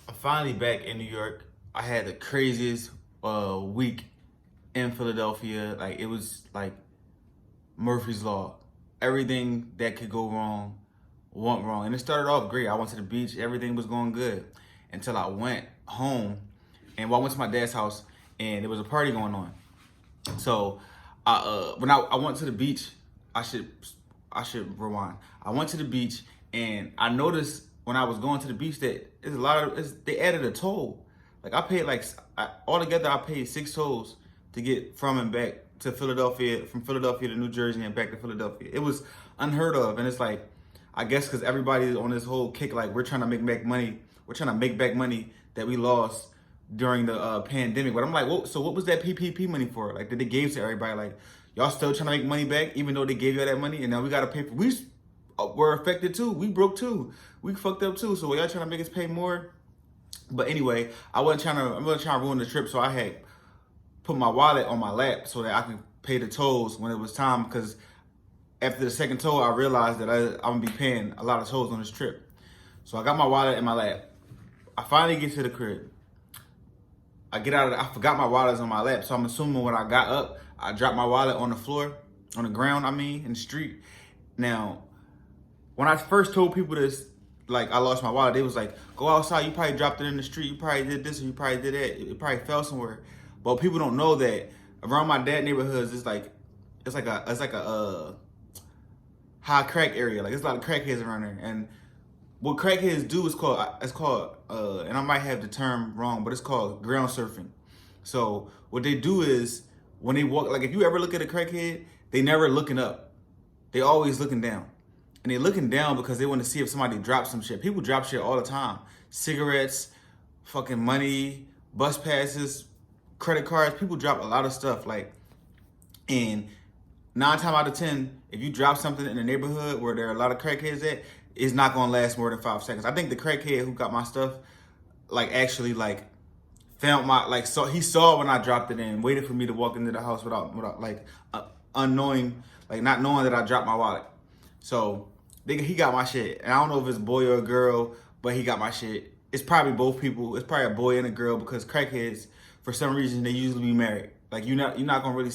I'm finally back in New York. I had the craziest week in Philadelphia. Like it was like Murphy's Law. Everything that could go wrong went wrong. And it started off great. I went to the beach, everything was going good. Until I went home and I went to my dad's house and there was a party going on. So when I went to the beach, I should I should rewind. I went to the beach and I noticed when I was going to the beach that there's a lot of they added a toll. Like I paid altogether I paid 6 tolls to get from and back to Philadelphia, from Philadelphia to New Jersey and back to Philadelphia. It was unheard of, and it's like I guess because everybody's on this whole kick like we're trying to make back money. We're trying to make back money that we lost during the pandemic. But I'm like, well, so what was that PPP money for? Like that they gave to everybody? Like y'all still trying to make money back even though they gave you all that money, and now we gotta pay for. We were affected too. We broke too. We fucked up too. So y'all trying to make us pay more? But anyway, I wasn't trying to ruin the trip, so I had put my wallet on my lap so that I could pay the tolls when it was time. Because after the second toll, I realized that I'm gonna be paying a lot of tolls on this trip. So I got my wallet in my lap. I finally get to the crib. I get out of I forgot my wallet's on my lap, so I'm assuming when I got up, I dropped my wallet on the floor, on the ground, in the street. Now, when I first told people this, like I lost my wallet, they was like, go outside, you probably dropped it in the street, you probably did this or you probably did that, it probably fell somewhere. But people don't know that around my dad neighborhoods, it's like a high crack area. Like there's a lot of crackheads around there. And what crackheads do is called and I might have the term wrong, but it's called ground surfing. So what they do is when they walk, like if you ever look at a crackhead, they never looking up. They always looking down. And they're looking down because they want to see if somebody drops some shit. People drop shit all the time. Cigarettes, fucking money, bus passes, credit cards. People drop a lot of stuff. And 9 times out of 10, if you drop something in the neighborhood where there are a lot of crackheads at, it's not gonna last more than 5 seconds. I think the crackhead who got my stuff, actually found he saw when I dropped it in, waited for me to walk into the house without unknowing, not knowing that I dropped my wallet. So he got my shit, and I don't know if it's a boy or a girl, but he got my shit. It's probably both people. It's probably a boy and a girl because crackheads, for some reason, they usually be married. Like you're not gonna really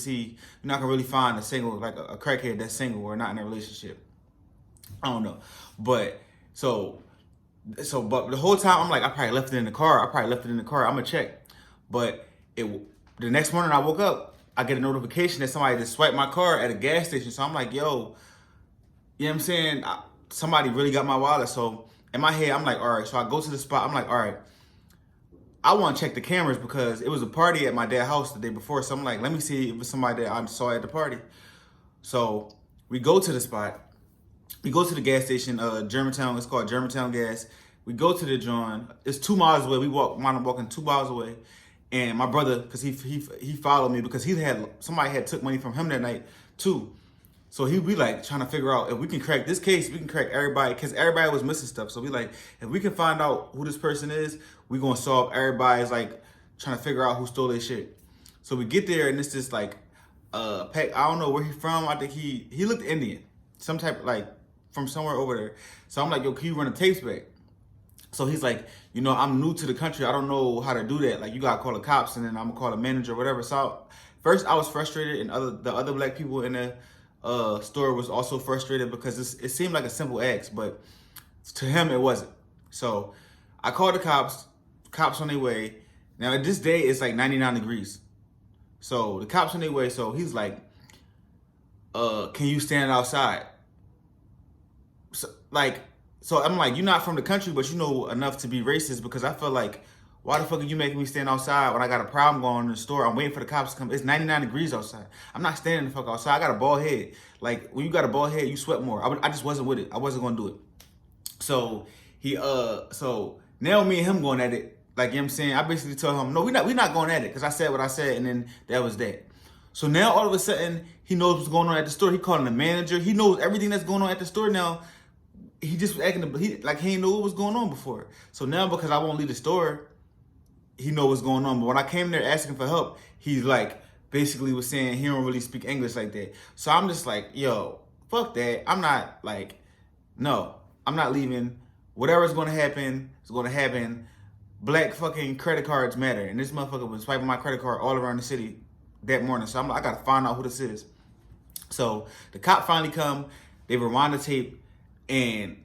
find a single a crackhead that's single or not in a relationship. I don't know, but but the whole time I'm like I probably left it in the car. I'm gonna check, but the next morning I woke up, I get a notification that somebody just swiped my car at a gas station. So I'm like, yo, you know what I'm saying? Somebody really got my wallet. So in my head I'm like, all right. So I go to the spot. I'm like, all right. I want to check the cameras because it was a party at my dad's house the day before. So I'm like, let me see if it's somebody that I saw at the party. So we go to the spot. We go to the gas station, Germantown. It's called Germantown Gas. We go to the joint. It's 2 miles away. We wind up walking 2 miles away. And my brother, because he followed me because somebody had took money from him that night too. So we trying to figure out if we can crack this case, we can crack everybody, because everybody was missing stuff. So we if we can find out who this person is, we gonna solve everybody's trying to figure out who stole their shit. So we get there and it's this pack. I don't know where he's from. I think he looked Indian, some type from somewhere over there. So I'm like, yo, can you run the tapes back? So he's like, I'm new to the country. I don't know how to do that. You gotta call the cops and then I'm gonna call the manager or whatever. So first I was frustrated, and the other black people in the store was also frustrated because it seemed like a simple ask, but to him it wasn't. So I called the cops. Cops on their way. Now at this day it's 99 degrees. So the cops on their way. So he's like, can you stand outside? So I'm like, you're not from the country, but you know enough to be racist, because I feel like, why the fuck are you making me stand outside when I got a problem going on in the store? I'm waiting for the cops to come. It's 99 degrees outside. I'm not standing the fuck outside. I got a bald head. When you got a bald head, you sweat more. I just wasn't with it. I wasn't gonna do it. So so now me and him going at it. You know what I'm saying? I basically told him, no, we're not going at it, because I said what I said, and then that was that. So now all of a sudden, he knows what's going on at the store. He calling the manager. He knows everything that's going on at the store now. He just was acting he didn't know what was going on before. So now, because I won't leave the store, he know what's going on. But when I came there asking for help, he's basically was saying he don't really speak English like that. So I'm just like, yo, fuck that. I'm not no, I'm not leaving. Whatever's going to happen is going to happen. black fucking credit cards matter. And this motherfucker was swiping my credit card all around the city that morning. So I'm like, I gotta find out who this is. So the cop finally come, they rewind the tape, and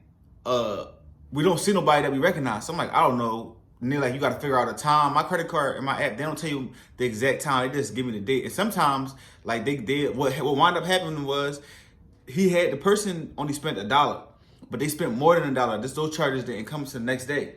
we don't see nobody that we recognize. So I'm like, I don't know. And they're like, you gotta figure out a time. My credit card and my app, they don't tell you the exact time. They just give me the date. And sometimes, like they did, what wound up happening was the person only spent $1, but they spent more than $1. Those charges didn't come to the next day.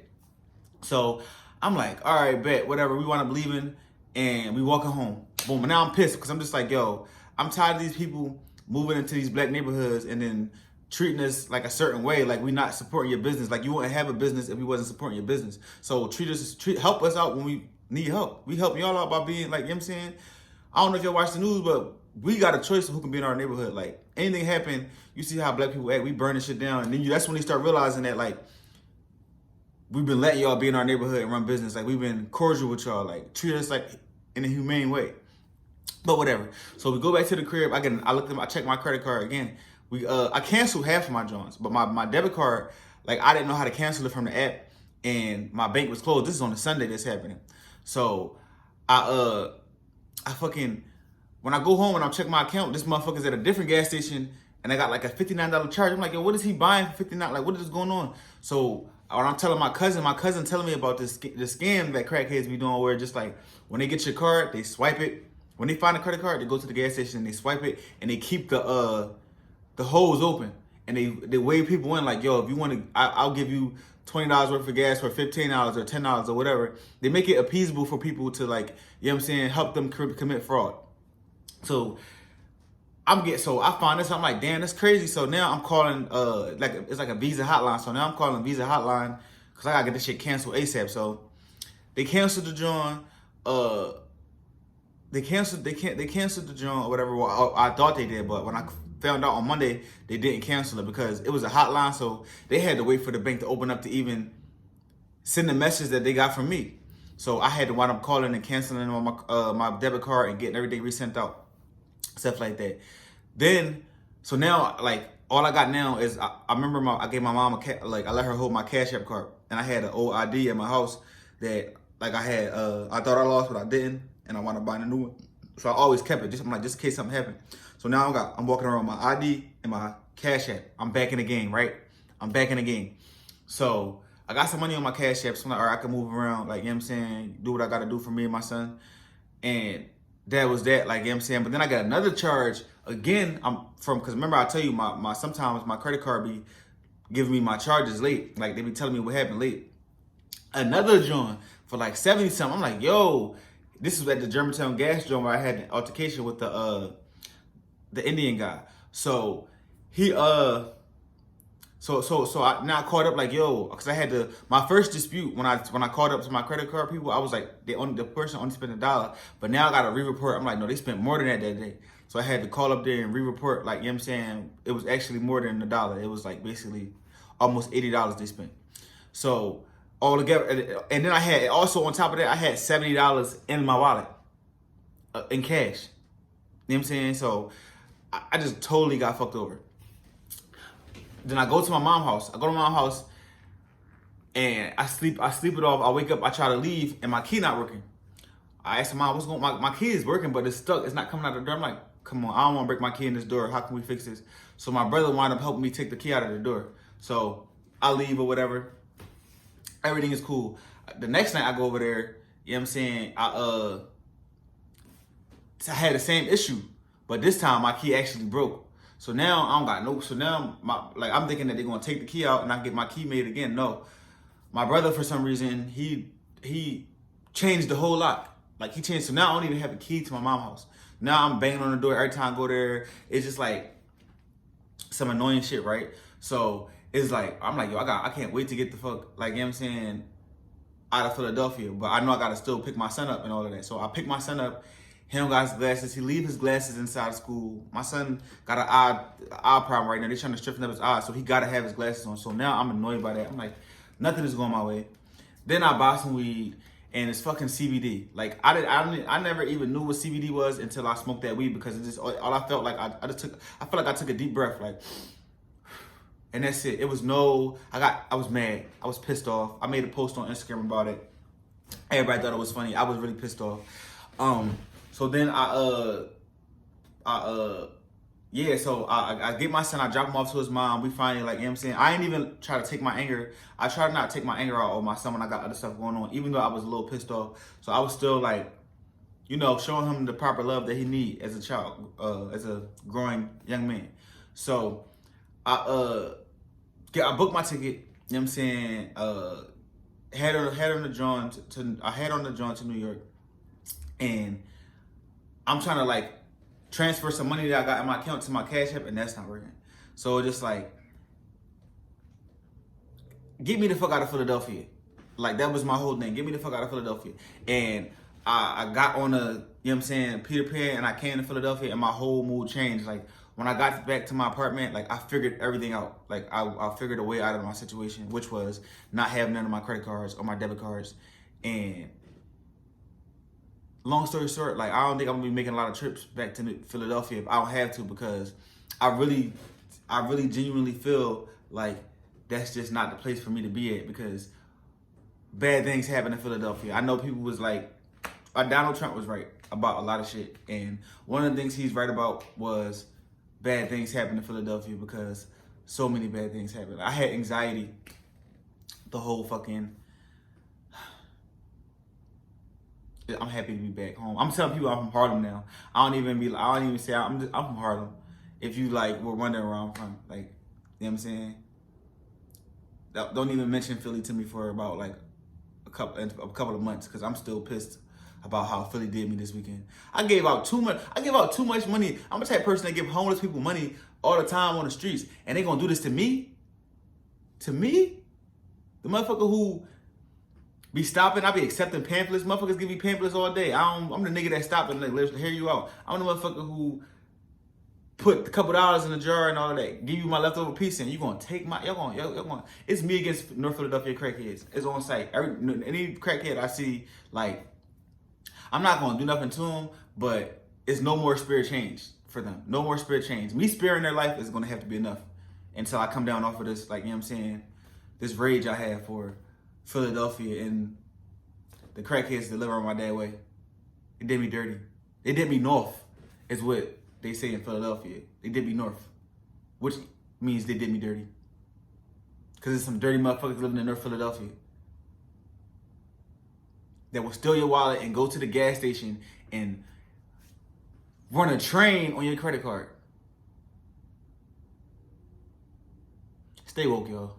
So I'm like, all right, bet, whatever. We wound up leaving and we walking home. Boom. And now I'm pissed because I'm just like, yo, I'm tired of these people moving into these black neighborhoods and then treating us like a certain way, like we not supporting your business. Like you wouldn't have a business if we wasn't supporting your business. So help us out when we need help. We help y'all out by being like, you know what I'm saying? I don't know if y'all watch the news, but we got a choice of who can be in our neighborhood. Like anything happen, you see how black people act, we burning shit down. And then that's when they start realizing that like, we've been letting y'all be in our neighborhood and run business. Like we've been cordial with y'all, like treat us like in a humane way. But whatever. So we go back to the crib. I checked my credit card again. I canceled half of my joints, but my debit card, like I didn't know how to cancel it from the app, and my bank was closed. This is on a Sunday that's happening. So I fucking, when I go home and I'm checking my account, this motherfucker's at a different gas station and I got like a $59 charge. I'm like, yo, what is he buying for $59? Like, what is going on? So when I'm telling my cousin telling me about this scam that crackheads be doing, where just like when they get your card, they swipe it. When they find a credit card, they go to the gas station and they swipe it and they keep the hose open and they wave people in like, yo, if you want to, I'll give you $20 worth of gas for $15 or $10 or whatever. They make it appeasable for people to like, you know what I'm saying, help them commit fraud. So I find this, I'm like, damn, that's crazy. So now I'm calling, it's like a Visa hotline. So now I'm calling Visa hotline because I gotta get this shit canceled ASAP. So they canceled the joint. They canceled the joint or whatever. Well, I thought they did, but when I found out on Monday, they didn't cancel it because it was a hotline. So they had to wait for the bank to open up to even send the message that they got from me. So I had to wind up calling and canceling on my debit card and getting everything resent out, stuff like that. Then, so now, like, all I got now is, I remember I gave my mom I let her hold my Cash App card. And I had an old ID at my house that, like, I thought I lost, but I didn't. And I wound up buying a new one. So I always kept it, just in case something happened. So now I'm walking around with my ID and my Cash App. I'm back in the game, right? I'm back in the game. So I got some money on my Cash App, so I'm like, all right, I can move around, like, you know what I'm saying, do what I got to do for me and my son. And that was that, like, you know what I'm saying. But then I got another charge again. Because remember I tell you, sometimes my credit card be giving me my charges late. Like, they be telling me what happened late. Another joint for like 70 something. I'm like, yo, this is at the Germantown gas joint where I had an altercation with the Indian guy. So he So I now caught up like, yo, because I had my first dispute when I called up to my credit card people, I was like, the person only spent $1, but now I got to re-report. I'm like, no, they spent more than that day. So I had to call up there and re-report, like, you know what I'm saying, it was actually more than $1. It was like basically almost $80 they spent. So all together, and then I had, also on top of that, I had $70 in my wallet, in cash. You know what I'm saying? So I just totally got fucked over. Then I go to my mom's house. I go to my mom's house and I sleep it off. I wake up, I try to leave, and my key not working. I asked mom, what's going on? My key is working, but it's stuck. It's not coming out the door. I'm like, come on, I don't want to break my key in this door. How can we fix this? So my brother wound up helping me take the key out of the door. So I leave or whatever. Everything is cool. The next night I go over there, you know what I'm saying, I had the same issue, but this time my key actually broke. So now I don't got no, so now I'm thinking that they're gonna take the key out and I get my key made again. No. My brother, for some reason, he changed the whole lock. Like, he changed, so now I don't even have a key to my mom's house. Now I'm banging on the door every time I go there. It's just like some annoying shit, right? So it's like, I'm like, yo, I can't wait to get the fuck, like, you know what I'm saying, out of Philadelphia. But I know I gotta still pick my son up and all of that. So I pick my son up. He don't got his glasses. He leave his glasses inside of school. My son got an eye problem right now. They're trying to straighten up his eyes, so he gotta have his glasses on. So now I'm annoyed by that. I'm like, nothing is going my way. Then I buy some weed, and it's fucking CBD. Like, I never even knew what CBD was until I smoked that weed, because it just, all I felt like, I felt like I took a deep breath, like, and that's it. It was I was mad. I was pissed off. I made a post on Instagram about it. Everybody thought it was funny. I was really pissed off. So then I get my son, I drop him off to his mom. We finally, like, you know what I'm saying? I ain't even try to take my anger. I try to not take my anger out on my son when I got other stuff going on, even though I was a little pissed off. So I was still like, showing him the proper love that he need as a child, as a growing young man. So I booked my ticket, you know what I'm saying? Head on the John to New York, and I'm trying to like transfer some money that I got in my account to my Cash App, and that's not working. So just like, get me the fuck out of Philadelphia. Like, that was my whole thing. Get me the fuck out of Philadelphia. And I got on a, you know what I'm saying, Peter Pan, and I came to Philadelphia, and my whole mood changed. Like, when I got back to my apartment, like, I figured everything out. Like, I figured a way out of my situation, which was not having none of my credit cards or my debit cards. And long story short, like, I don't think I'm gonna be making a lot of trips back to Philadelphia if I don't have to, because I really genuinely feel like that's just not the place for me to be at, because bad things happen in Philadelphia. I know people was like, Donald Trump was right about a lot of shit, and one of the things he's right about was bad things happen in Philadelphia, because so many bad things happen. I had anxiety the whole fucking. I'm happy to be back home. I'm telling people I'm from Harlem now. I don't even say I'm from Harlem. If you like were wondering where I'm from, like, you know what I'm saying? Don't even mention Philly to me for about like a couple of months, because I'm still pissed about how Philly did me this weekend. I gave out too much money. I'm the type of person that give homeless people money all the time on the streets, and they gonna do this to me? To me? The motherfucker who be stopping, I be accepting pamphlets. Motherfuckers give me pamphlets all day. I'm the nigga that stop and like, let's hear you out. I'm the motherfucker who put a couple dollars in a jar and all of that. Give you my leftover piece, and you gonna take my, y'all gonna. It's me against North Philadelphia crackheads. It's on site. Any crackhead I see, like, I'm not gonna do nothing to them, but it's no more spirit change for them. No more spirit change. Me sparing their life is gonna have to be enough until I come down off of this, like, you know what I'm saying, this rage I have for Philadelphia and the crackheads that live on my dad way. It did me dirty. They did me north, is what they say in Philadelphia. They did me north, which means they did me dirty. Because there's some dirty motherfuckers living in North Philadelphia that will steal your wallet and go to the gas station and run a train on your credit card. Stay woke, y'all.